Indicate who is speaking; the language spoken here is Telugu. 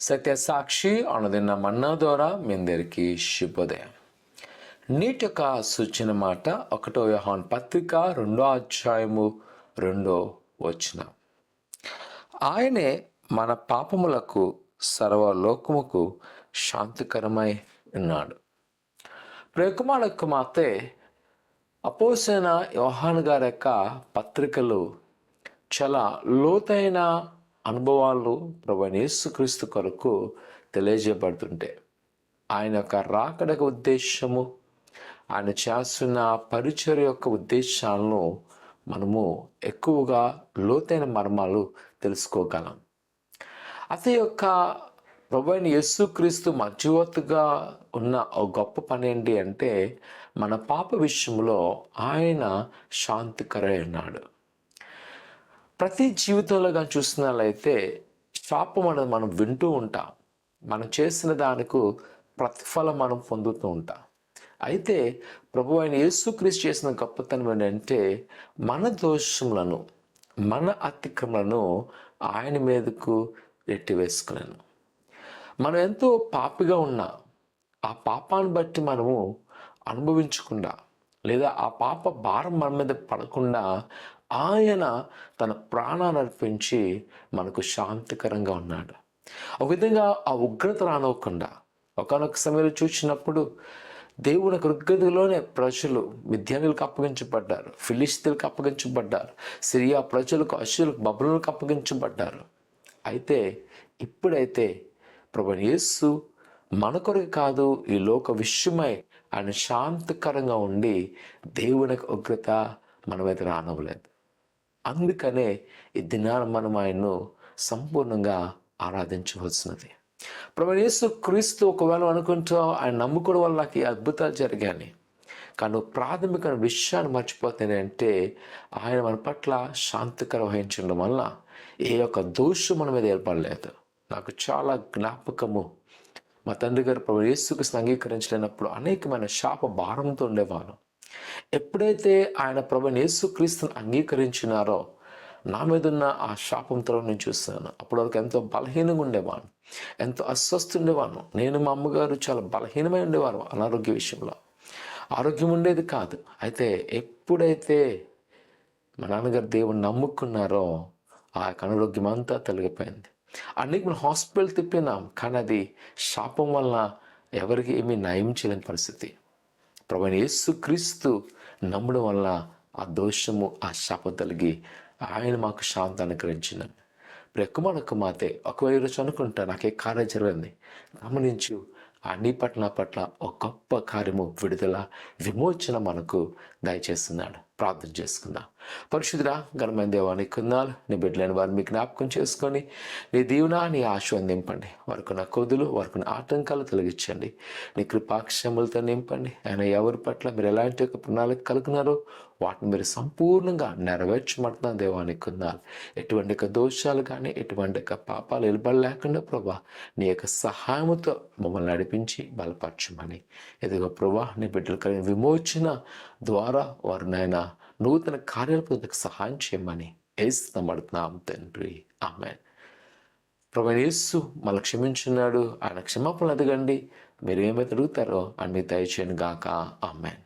Speaker 1: సత్యసాక్షి అనుదిన మన్నా ద్వారా మీ అందరికీ శుభోదయం. నీటి యొక్క సూచన మాట 1 యోహాను పత్రిక 2వ అధ్యాయము 2వ వచనం. ఆయనే మన పాపములకు సర్వలోకముకు శాంతికరమై ఉన్నాడు. ప్రియకుమార కుమార్తె అపోసైన యోహాను గారి యొక్క పత్రికలు చాలా లోతైన అనుభవాలు ప్రభువైన యేసుక్రీస్తు కొరకు తెలియజేయబడుతుంటే, ఆయన యొక్క రాకడక ఉద్దేశము, ఆయన చేస్తున్న పరిచర్య యొక్క ఉద్దేశాలను మనము ఎక్కువగా లోతైన మర్మాలు తెలుసుకోగలం. అతని యొక్క ప్రభువైన యేసుక్రీస్తు మధ్యవర్తిగా ఉన్న ఒక గొప్ప పని ఏంటి అంటే, మన పాప విషయంలో ఆయన శాంతికరై ఉన్నాడు. ప్రతి జీవితంలో కానీ చూస్తున్నట్లయితే శాపం అనేది మనం వింటూ ఉంటాం. మనం చేసిన దానికి ప్రతిఫలం మనం పొందుతూ ఉంటాం. అయితే ప్రభువైన యేసుక్రీస్తు చేసిన గొప్పతనం ఏంటంటే, మన దోషములను, మన అతిక్రమలను ఆయన మీదకు ఎట్టివేసుకున్నాను. మనం ఎంతో పాపిగా ఉన్నా ఆ పాపాన్ని బట్టి మనము అనుభవించకుండా, లేదా ఆ పాప భారం మన మీద పడకుండా ఆయన తన ప్రాణాన్ని అర్పించి మనకు శాంతికరంగా ఉన్నాడు. ఒక విధంగా ఆ ఉగ్రత రానివ్వకుండా, ఒకనొక సమయంలో చూసినప్పుడు దేవుని ఉగ్రతలోనే ప్రజలు మిద్యానీలకు అప్పగించబడ్డారు, ఫిలిస్తీన్లకు అప్పగించబడ్డారు, సిరియా ప్రజలకు, అష్షూరులకు, బబులోనులకు అప్పగించబడ్డారు. అయితే ఇప్పుడైతే ప్రభువైన యేసు మన కొరకు కాదు, ఈ లోక విషయమై ఆయన శాంతికరంగా ఉండి దేవుని ఉగ్రత మన మీద రానివ్వలేదు. అందుకనే ఈ దినాన మనం ఆయన్ను సంపూర్ణంగా ఆరాధించవలసినది. ప్రభువైన యేసుక్రీస్తు ఒకవేళ అనుకుంటూ ఆయన నమ్ముకోవడం వల్ల నాకు ఈ అద్భుతాలు జరిగాయని, కానీ ప్రాథమిక విషయాన్ని మర్చిపోతానంటే, ఆయన మన పట్ల శాంతికరం వహించడం వల్ల ఏ యొక్క దోషం మన మీద ఏర్పడలేదు. నాకు చాలా జ్ఞాపకము, మా తండ్రి గారు ప్రభువైన యేసుక్రీస్తును అంగీకరించలేనప్పుడు అనేకమైన శాప భారంతో ఉండేవాను. ఎప్పుడైతే ఆయన ప్రభువైన యేసుక్రీస్తును అంగీకరించినారో నా మీద ఉన్న ఆ శాపంతో నేను చూస్తాను. అప్పటి వరకు ఎంతో బలహీనంగా ఉండేవాను, ఎంతో అస్వస్థ ఉండేవాను. నేను, మా అమ్మగారు చాలా బలహీనమై ఉండేవారు. అనారోగ్య విషయంలో ఆరోగ్యం ఉండేది కాదు. అయితే ఎప్పుడైతే మా నాన్నగారు దేవుని నమ్ముకున్నారో ఆ యొక్క అనారోగ్యం అంతా తొలగిపోయింది. అన్నిటి మనం హాస్పిటల్ తిప్పినాం, కానీ అది శాపం వల్ల ఎవరికి ఏమీ నయం చేయలేని పరిస్థితి. ప్రభువైన యేసుక్రీస్తు నమ్మడం వల్ల ఆ దోషము, ఆ శాపం తొలగి ఆయన మాకు శాంతి అనుగ్రహించినాడు. ప్రియకుమార కుమార్తె ఒకవేళ ఈరోజు అనుకుంటా నాకే కార్యం జరిగింది, గమనించు, ఆ నీ పట్ల నా పట్ల ఒక గొప్ప కార్యము, విడుదల, విమోచన మనకు దయచేస్తున్నాడు. ప్రార్థన చేసుకుందాం. పరిశుద్ధుడా, ఘనమైన దేవా, నీ కొందాలు, నీ బిడ్డలైన వారిని మీ జ్ఞాపకం చేసుకొని నీ దీవెన, నీ ఆశ నింపండి. వారికి నా కొదులు, వారికి నా ఆటంకాలు తొలగించండి. నీ కృపాక్షములతో నింపండి. ఆయన ఎవరి పట్ల మీరు ఎలాంటి ఒక ప్రణాళిక కలుగున్నారో వాటిని మీరు సంపూర్ణంగా నెరవేర్చమంటున్నా దేవా, నీ కొందాలు. ఎటువంటి యొక్క దోషాలు కానీ, ఎటువంటి యొక్క పాపాలు నిలబడలేకుండా ప్రభా నీ యొక్క సహాయంతో మమ్మల్ని నడిపించి బలపరచమని, ఎదుగో ప్రభా నీ బిడ్డలు కలిగిన విమోచన ద్వారా వారు నాయన నూతన కార్యాలకు సహాయం చేయమని ఏస్తున్నాం తండ్రి, ఆమేన్. ప్రభువైన యేసు మనల్ని క్షమించున్నాడు. ఆయన క్షమాపణలు అడగండి. మీరు ఏమైతే అడుగుతారో అని మీకు దయచేయను గాక, ఆమేన్.